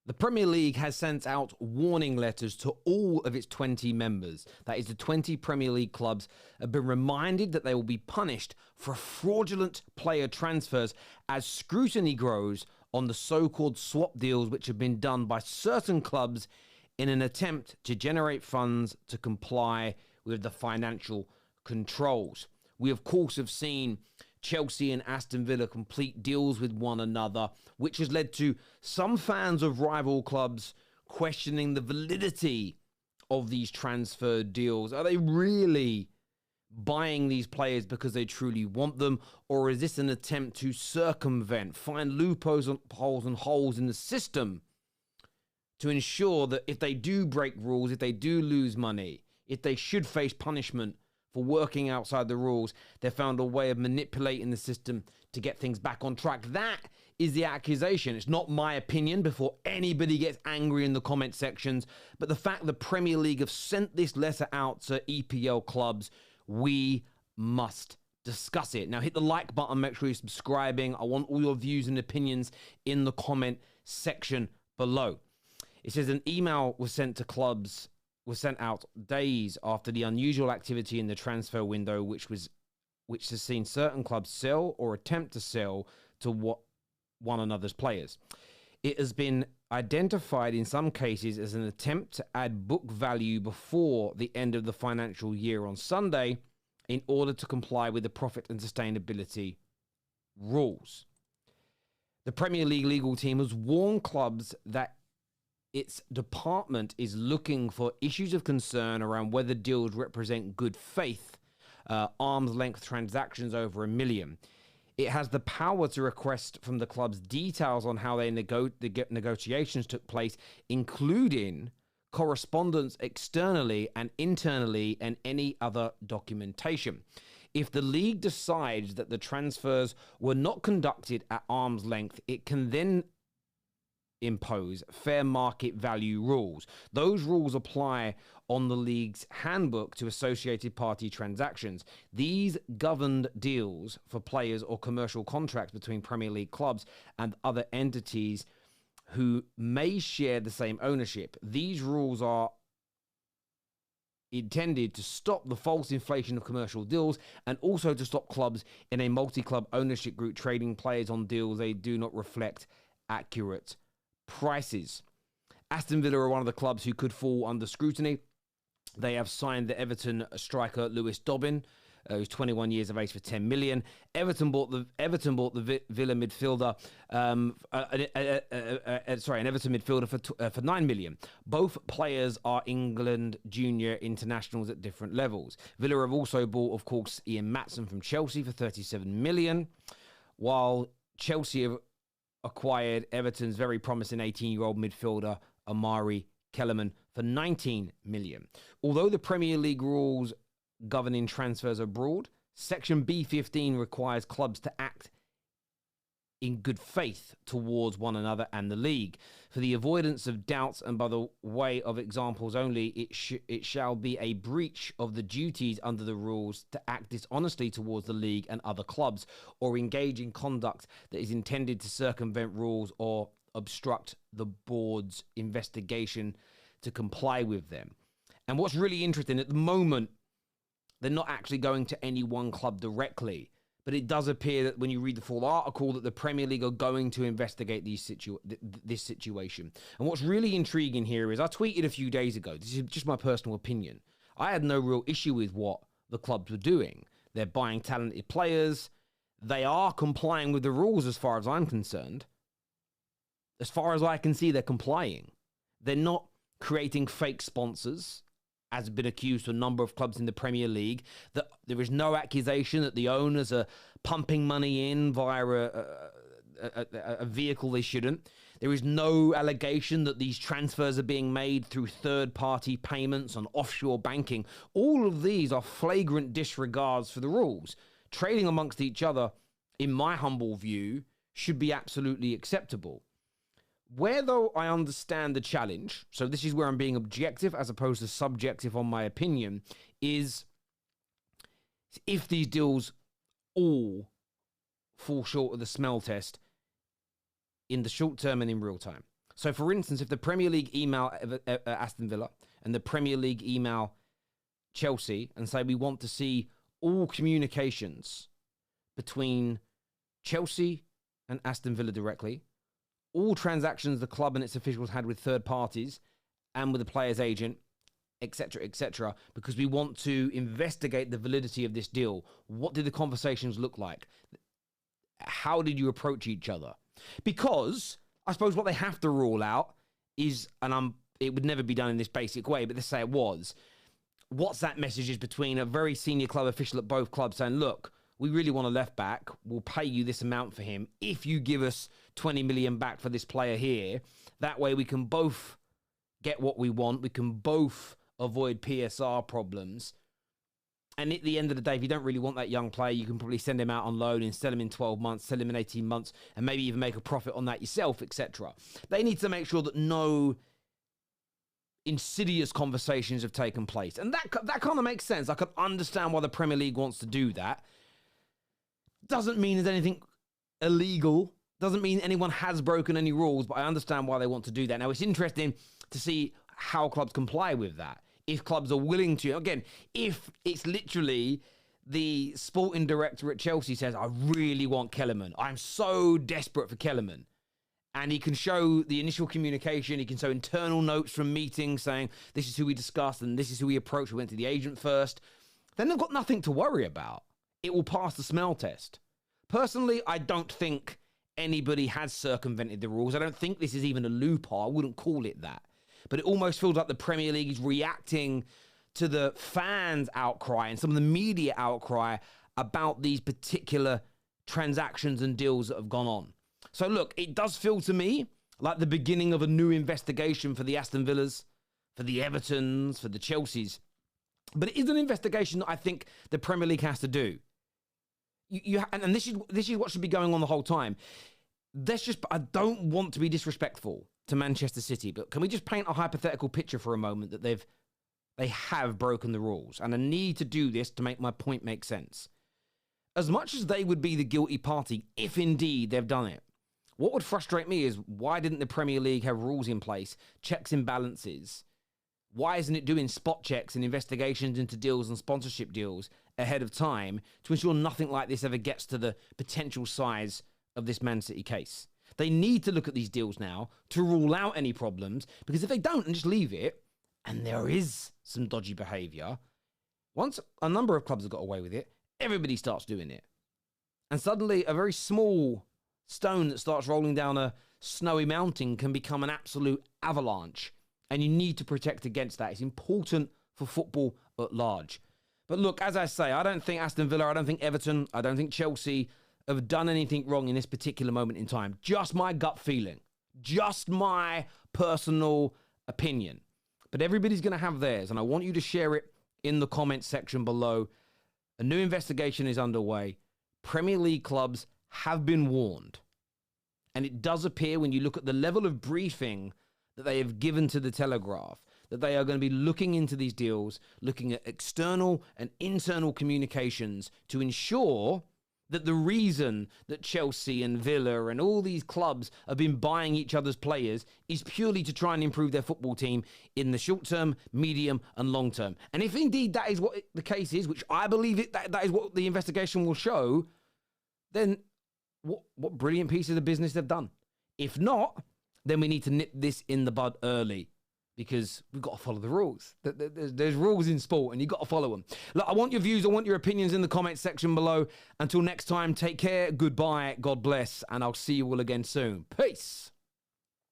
The Premier League has sent out warning letters to all of its 20 members. That is, the 20 Premier League clubs have been reminded that they will be punished for fraudulent player transfers as scrutiny grows on the so-called swap deals which have been done by certain clubs in an attempt to generate funds to comply with the financial controls. We, of course, have seen Chelsea and Aston Villa complete deals with one another, which has led to some fans of rival clubs questioning the validity of these transfer deals. Are they really buying these players because they truly want them, or is this an attempt to circumvent, find loopholes and holes in the system to ensure that if they do break rules, if they do lose money, if they should face punishment for working outside the rules, they found a way of manipulating the system to get things back on track? That is the accusation. It's not my opinion before anybody gets angry in the comment sections, but the fact the Premier League have sent this letter out to EPL clubs, we must discuss it. Now hit the like button, make sure you're subscribing. I want all your views and opinions in the comment section below. It says an email was sent out days after the unusual activity in the transfer window, which has seen certain clubs sell or attempt to sell to one another's players. It has been identified in some cases as an attempt to add book value before the end of the financial year on Sunday in order to comply with the profit and sustainability rules. The Premier League legal team has warned clubs that its department is looking for issues of concern around whether deals represent good faith, arm's length transactions over $1 million. It has the power to request from the clubs details on how the negotiations took place, including correspondence externally and internally and any other documentation. If the league decides that the transfers were not conducted at arm's length, it can then impose fair market value rules. Those rules apply on the league's handbook to associated party transactions. These governed deals for players or commercial contracts between Premier League clubs and other entities who may share the same ownership. These rules are intended to stop the false inflation of commercial deals and also to stop clubs in a multi-club ownership group trading players on deals they do not reflect accurate prices. Aston Villa are one of the clubs who could fall under scrutiny. They have signed the Everton striker Lewis Dobbin, who's 21 years of age, for 10 million. Everton bought the Villa midfielder, an Everton midfielder for 9 million. Both players are England junior internationals at different levels. Villa have also bought, of course, Ian Maatsen from Chelsea for 37 million, while Chelsea have acquired Everton's very promising 18-year-old midfielder Amari Kellerman for 19 million. Although the Premier League rules governing transfers abroad, Section B15 requires clubs to act in good faith towards one another and the league. For the avoidance of doubts and by the way of examples only, it shall be a breach of the duties under the rules to act dishonestly towards the league and other clubs, or engage in conduct that is intended to circumvent rules or obstruct the board's investigation to comply with them. And what's really interesting, at the moment, they're not actually going to any one club directly. But it does appear that when you read the full article that the Premier League are going to investigate this situation. And what's really intriguing here is I tweeted a few days ago, this is just my personal opinion, I had no real issue with what the clubs were doing. They're buying talented players. They are complying with the rules as far as I'm concerned. As far as I can see, they're complying. They're not creating fake sponsors, as has been accused to a number of clubs in the Premier League, that there is no accusation that the owners are pumping money in via a vehicle they shouldn't. There is no allegation that these transfers are being made through third-party payments on offshore banking. All of these are flagrant disregards for the rules. Trading amongst each other, in my humble view, should be absolutely acceptable. Where, though, I understand the challenge, so this is where I'm being objective as opposed to subjective on my opinion, is if these deals all fall short of the smell test in the short term and in real time. So, for instance, if the Premier League email Aston Villa and the Premier League email Chelsea and say we want to see all communications between Chelsea and Aston Villa directly, all transactions the club and its officials had with third parties and with the player's agent, etc., because we want to investigate the validity of this deal. What did the conversations look like? How did you approach each other? Because I suppose what they have to rule out is, and it would never be done in this basic way, but let's say it was, WhatsApp messages between a very senior club official at both clubs saying, look, we really want a left back. We'll pay you this amount for him if you give us 20 million back for this player here. That way we can both get what we want. We can both avoid PSR problems. And at the end of the day, if you don't really want that young player, you can probably send him out on loan and sell him in 12 months, sell him in 18 months, and maybe even make a profit on that yourself, etc. They need to make sure that no insidious conversations have taken place. And that kind of makes sense. I can understand why the Premier League wants to do that. Doesn't mean there's anything illegal. Doesn't mean anyone has broken any rules, but I understand why they want to do that. Now, it's interesting to see how clubs comply with that. If clubs are willing to, again, if it's literally the sporting director at Chelsea says, I really want Kellerman. I'm so desperate for Kellerman. And he can show the initial communication. He can show internal notes from meetings saying, this is who we discussed and this is who we approached. We went to the agent first. Then they've got nothing to worry about. It will pass the smell test. Personally, I don't think anybody has circumvented the rules. I don't think this is even a loophole. I wouldn't call it that. But it almost feels like the Premier League is reacting to the fans' outcry and some of the media outcry about these particular transactions and deals that have gone on. So look, it does feel to me like the beginning of a new investigation for the Aston Villas, for the Evertons, for the Chelseas. But it is an investigation that I think the Premier League has to do. And this is what should be going on the whole time. I don't want to be disrespectful to Manchester City, but can we just paint a hypothetical picture for a moment that they have broken the rules? And I need to do this to make my point make sense. As much as they would be the guilty party, if indeed they've done it, what would frustrate me is why didn't the Premier League have rules in place, checks and balances? Why isn't it doing spot checks and investigations into deals and sponsorship deals ahead of time to ensure nothing like this ever gets to the potential size of this Man City case? They need to look at these deals now to rule out any problems, because if they don't and just leave it, and there is some dodgy behaviour, once a number of clubs have got away with it, everybody starts doing it. And suddenly a very small stone that starts rolling down a snowy mountain can become an absolute avalanche. And you need to protect against that. It's important for football at large. But look, as I say, I don't think Aston Villa, I don't think Everton, I don't think Chelsea have done anything wrong in this particular moment in time. Just my gut feeling. Just my personal opinion. But everybody's going to have theirs, and I want you to share it in the comments section below. A new investigation is underway. Premier League clubs have been warned. And it does appear, when you look at the level of briefing that they have given to the Telegraph, that they are going to be looking into these deals, looking at external and internal communications to ensure that the reason that Chelsea and Villa and all these clubs have been buying each other's players is purely to try and improve their football team in the short term, medium and long term. And if indeed that is what the case is, which I believe that is what the investigation will show, then what brilliant piece of the business they've done. If not, then we need to nip this in the bud early, because we've got to follow the rules. There's rules in sport and you've got to follow them. Look, I want your views, I want your opinions in the comments section below. Until next time, take care, goodbye, God bless, and I'll see you all again soon. Peace.